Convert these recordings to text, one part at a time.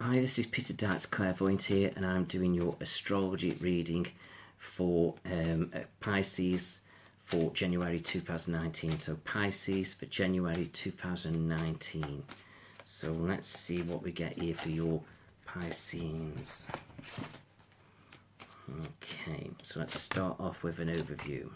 Hi, this is Peter Darts Clairvoyant here, and I'm doing your astrology reading for Pisces for January 2019. So Pisces for January 2019. So let's see what we get here for your Pisces. Okay, so let's start off with an overview.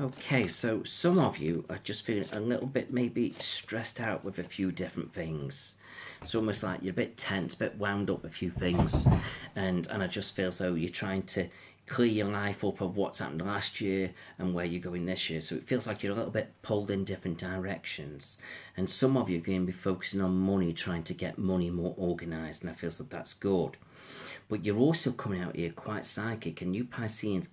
Okay, so some of you are just feeling a little bit maybe stressed out with a few different things. It's almost like you're a bit tense, a bit wound up with a few things. And I just feel as though you're trying to clear your life up of what's happened last year and where you're going this year. So it feels like you're a little bit pulled in different directions. And some of you are going to be focusing on money, trying to get money more organised. And I feel that that's good. But you're also coming out here quite psychic, and you Pisceans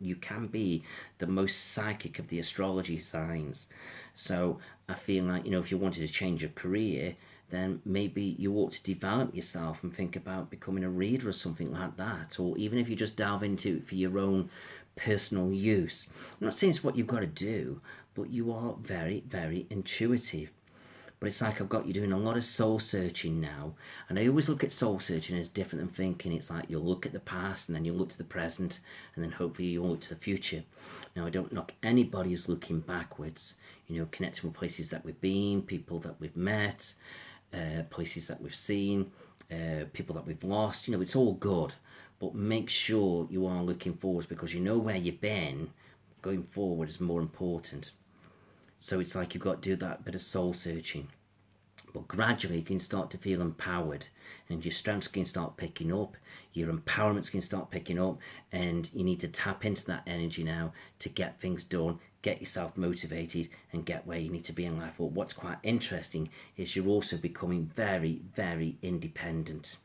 you can be the most psychic of the astrology signs. So I feel like, if you wanted to change your career, then maybe you ought to develop yourself and think about becoming a reader or something like that. Or even if you just delve into it for your own personal use. I'm not saying it's what you've got to do, but you are very, very intuitive. But it's like I've got you doing a lot of soul searching now. And I always look at soul searching as different than thinking. It's like you'll look at the past and then you'll look to the present and then hopefully you'll look to the future. Now, I don't knock anybody who's looking backwards, connecting with places that we've been, people that we've met, places that we've seen, people that we've lost. It's all good. But make sure you are looking forwards, because you know where you've been. Going forward is more important. So it's like you've got to do that bit of soul searching. But gradually you can start to feel empowered, and your strengths can start picking up, your empowerments can start picking up, and you need to tap into that energy now to get things done, get yourself motivated and get where you need to be in life. But what's quite interesting is you're also becoming very, very independent.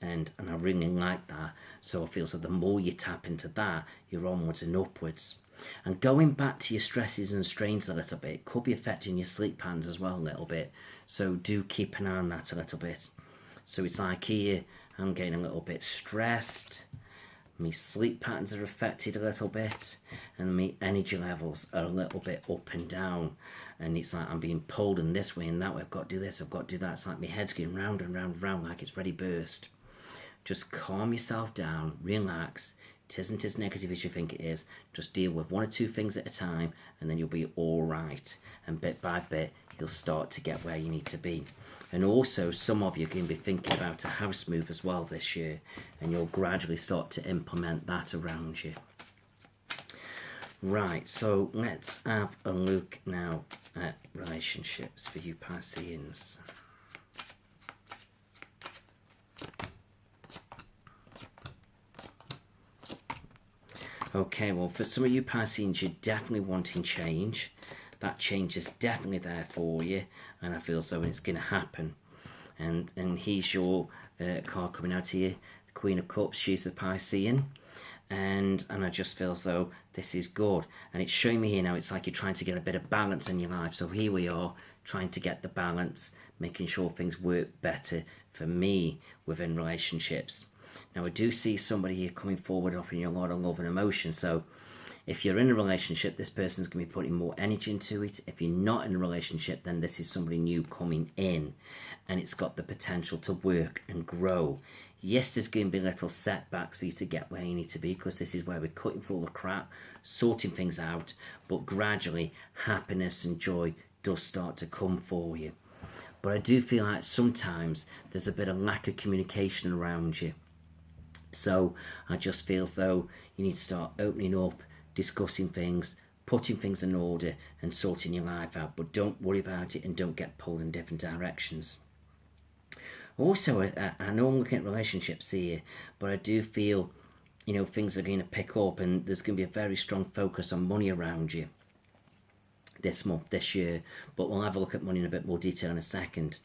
And I really like that. So I feel so the more you tap into that, you're onwards and upwards. And going back to your stresses and strains a little bit could be affecting your sleep patterns as well a little bit. So do keep an eye on that a little bit. So it's like here, I'm getting a little bit stressed. My sleep patterns are affected a little bit. And my energy levels are a little bit up and down. And it's like I'm being pulled in this way and that way. I've got to do this, I've got to do that. It's like my head's going round and round and round like it's ready to burst. Just calm yourself down, relax. It isn't as negative as you think it is. Just deal with one or two things at a time and then you'll be all right. And bit by bit, you'll start to get where you need to be. And also, some of you are going to be thinking about a house move as well this year. And you'll gradually start to implement that around you. Right, so let's have a look now at relationships for you Pisceans. Okay, well, for some of you Pisceans, you're definitely wanting change. That change is definitely there for you, and I feel so it's going to happen. And here's your card coming out here, the Queen of Cups. She's a Piscean, and I just feel as though this is good. And it's showing me here now, it's like you're trying to get a bit of balance in your life. So here we are, trying to get the balance, making sure things work better for me within relationships. Now, I do see somebody here coming forward offering you a lot of love and emotion. So if you're in a relationship, this person's going to be putting more energy into it. If you're not in a relationship, then this is somebody new coming in. And it's got the potential to work and grow. Yes, there's going to be little setbacks for you to get where you need to be, because this is where we're cutting through all the crap, sorting things out. But gradually, happiness and joy does start to come for you. But I do feel like sometimes there's a bit of lack of communication around you. So I just feel as though you need to start opening up, discussing things, putting things in order and sorting your life out. But don't worry about it and don't get pulled in different directions. Also, I know I'm looking at relationships here, but I do feel, things are going to pick up and there's going to be a very strong focus on money around you this month, this year. But we'll have a look at money in a bit more detail in a second.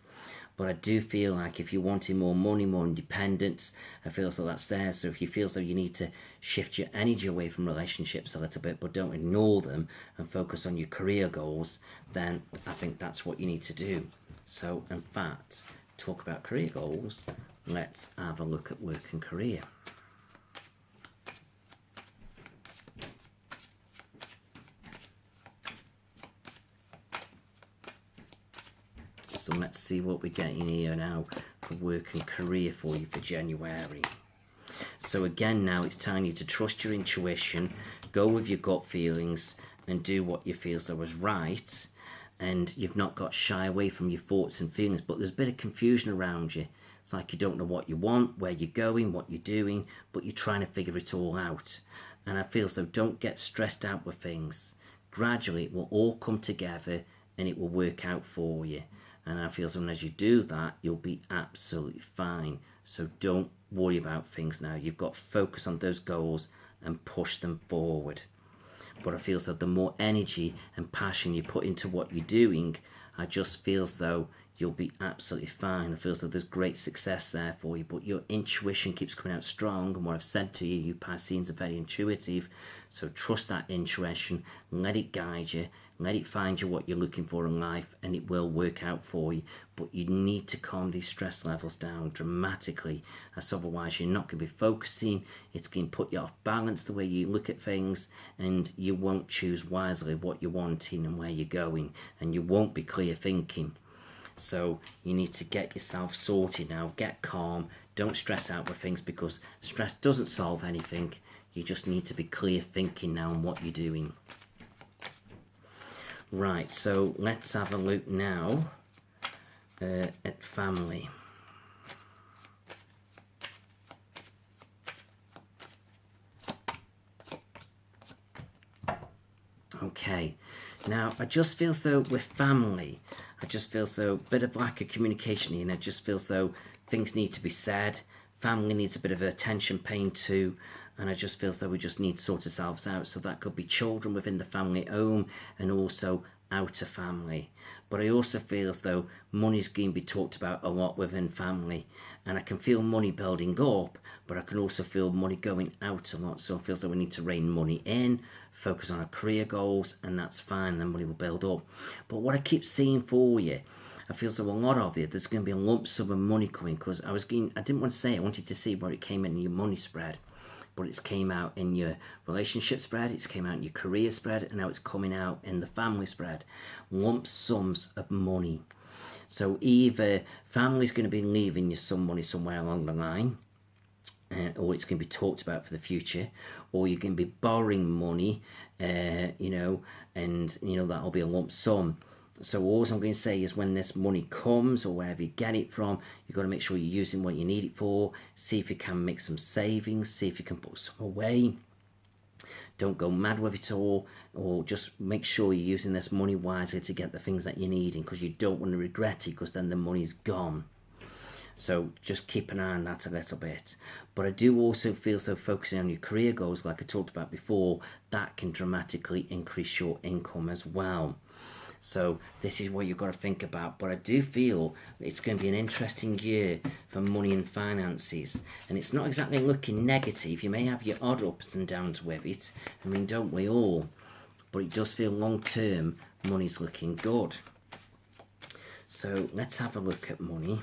But I do feel like if you're wanting more money, more independence, I feel so that's there. So if you feel so you need to shift your energy away from relationships a little bit, but don't ignore them and focus on your career goals, then I think that's what you need to do. So in fact, talk about career goals, let's have a look at work and career. So let's see what we're getting here now for work and career for you for January. So again, now it's telling you to trust your intuition, go with your gut feelings, and do what you feel so is right. And you've not got shy away from your thoughts and feelings, but there's a bit of confusion around you. It's like you don't know what you want, where you're going, what you're doing, but you're trying to figure it all out. And I feel so don't get stressed out with things. Gradually, it will all come together and it will work out for you. And I feel so as you do that, you'll be absolutely fine. So don't worry about things now. You've got to focus on those goals and push them forward. But I feel as though the more energy and passion you put into what you're doing, I just feel as though you'll be absolutely fine. I feel as though there's great success there for you, but your intuition keeps coming out strong. And what I've said to you, you Pisceans are very intuitive, so trust that intuition, let it guide you, let it find you what you're looking for in life, and it will work out for you. But you need to calm these stress levels down dramatically, as otherwise you're not going to be focusing. It's going to put you off balance the way you look at things, and you won't choose wisely what you're wanting and where you're going, and you won't be clear thinking. So you need to get yourself sorted now, get calm, don't stress out with things, because stress doesn't solve anything. You just need to be clear thinking now on what you're doing. Right, so let's have a look now at family. Okay, now I just feel so with family, I just feel so bit of lack of communication here, and I just feel as though things need to be said. Family needs a bit of attention paid too, and I just feel as though we just need to sort ourselves out. So that could be children within the family home and also out of family. But I also feel as though money's going to be talked about a lot within family, and I can feel money building up, but I can also feel money going out a lot. So I feel as though we need to rein money in, focus on our career goals, and that's fine, then money will build up. But what I keep seeing for you, I feel so a lot of you, there's going to be a lump sum of money coming, because I didn't want to say, I wanted to see where it came in your money spread. But it's came out in your relationship spread, it's came out in your career spread, and now it's coming out in the family spread. Lump sums of money. So either family's going to be leaving you some money somewhere along the line, or it's going to be talked about for the future, or you're going to be borrowing money, and that'll be a lump sum. So all I'm going to say is when this money comes, or wherever you get it from, you've got to make sure you're using what you need it for. See if you can make some savings, see if you can put some away. Don't go mad with it all, or just make sure you're using this money wisely to get the things that you're needing, because you don't want to regret it, because then the money's gone. So just keep an eye on that a little bit. But I do also feel so focusing on your career goals, like I talked about before, that can dramatically increase your income as well. So this is what you've got to think about. But I do feel it's going to be an interesting year for money and finances. And it's not exactly looking negative. You may have your odd ups and downs with it. I mean, don't we all? But it does feel long term, money's looking good. So let's have a look at money.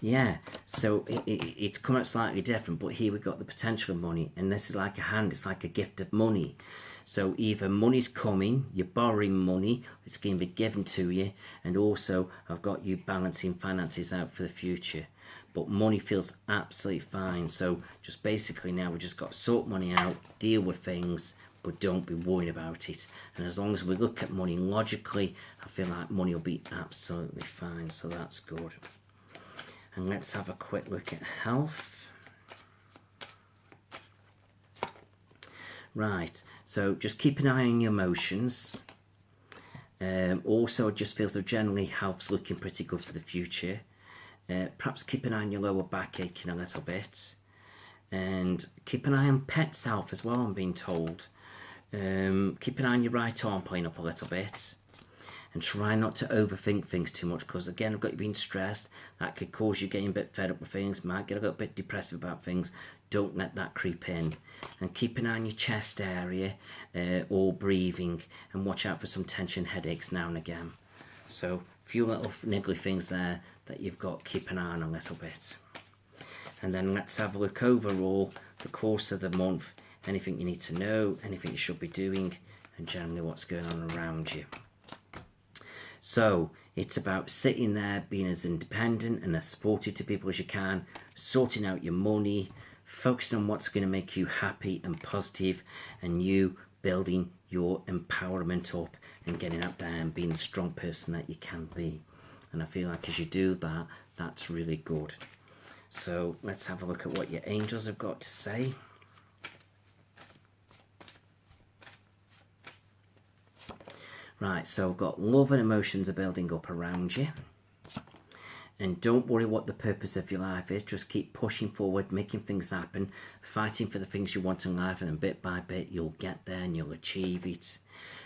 Yeah, so it's come out slightly different, but here we've got the potential of money, and this is like a hand, it's like a gift of money. So either money's coming, you're borrowing money, it's going to be given to you, and also I've got you balancing finances out for the future. But money feels absolutely fine, so just basically now we've just got to sort money out, deal with things, but don't be worried about it. And as long as we look at money logically, I feel like money will be absolutely fine, so that's good. And let's have a quick look at health. Right, so just keep an eye on your emotions. Also, it just feels that generally health's looking pretty good for the future. Perhaps keep an eye on your lower back aching a little bit. And keep an eye on pet's health as well, I'm being told. Keep an eye on your right arm playing up a little bit. And try not to overthink things too much, because again, I've got you being stressed. That could cause you getting a bit fed up with things, might get a little bit depressive about things. Don't let that creep in. And keep an eye on your chest area, or breathing, and watch out for some tension headaches now and again. So a few little niggly things there that you've got to keep an eye on a little bit. And then let's have a look overall the course of the month, anything you need to know, anything you should be doing, and generally what's going on around you. So it's about sitting there, being as independent and as supportive to people as you can, sorting out your money, focusing on what's going to make you happy and positive, and you building your empowerment up and getting out there and being the strong person that you can be. And I feel like as you do that, that's really good. So let's have a look at what your angels have got to say. Right, so we've got love and emotions are building up around you. And don't worry what the purpose of your life is. Just keep pushing forward, making things happen, fighting for the things you want in life, and then bit by bit you'll get there and you'll achieve it.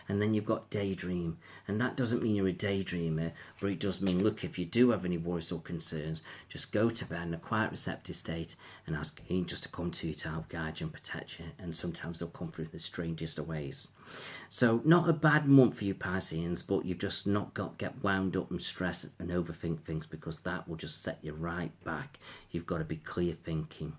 And then you've got daydream, and that doesn't mean you're a daydreamer, but it does mean, look, if you do have any worries or concerns, just go to bed in a quiet, receptive state and ask angels to come to you to help guide you and protect you. And sometimes they'll come through the strangest of ways. So not a bad month for you Pisceans, but you've just not got to get wound up and stress and overthink things, because that will just set you right back. You've got to be clear thinking.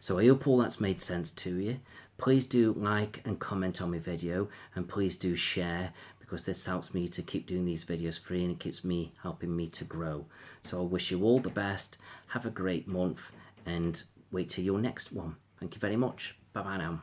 So I hope all that's made sense to you. Please do like and comment on my video, and please do share, because this helps me to keep doing these videos free, and it keeps me helping me to grow. So I wish you all the best. Have a great month, and wait till your next one. Thank you very much. Bye bye now.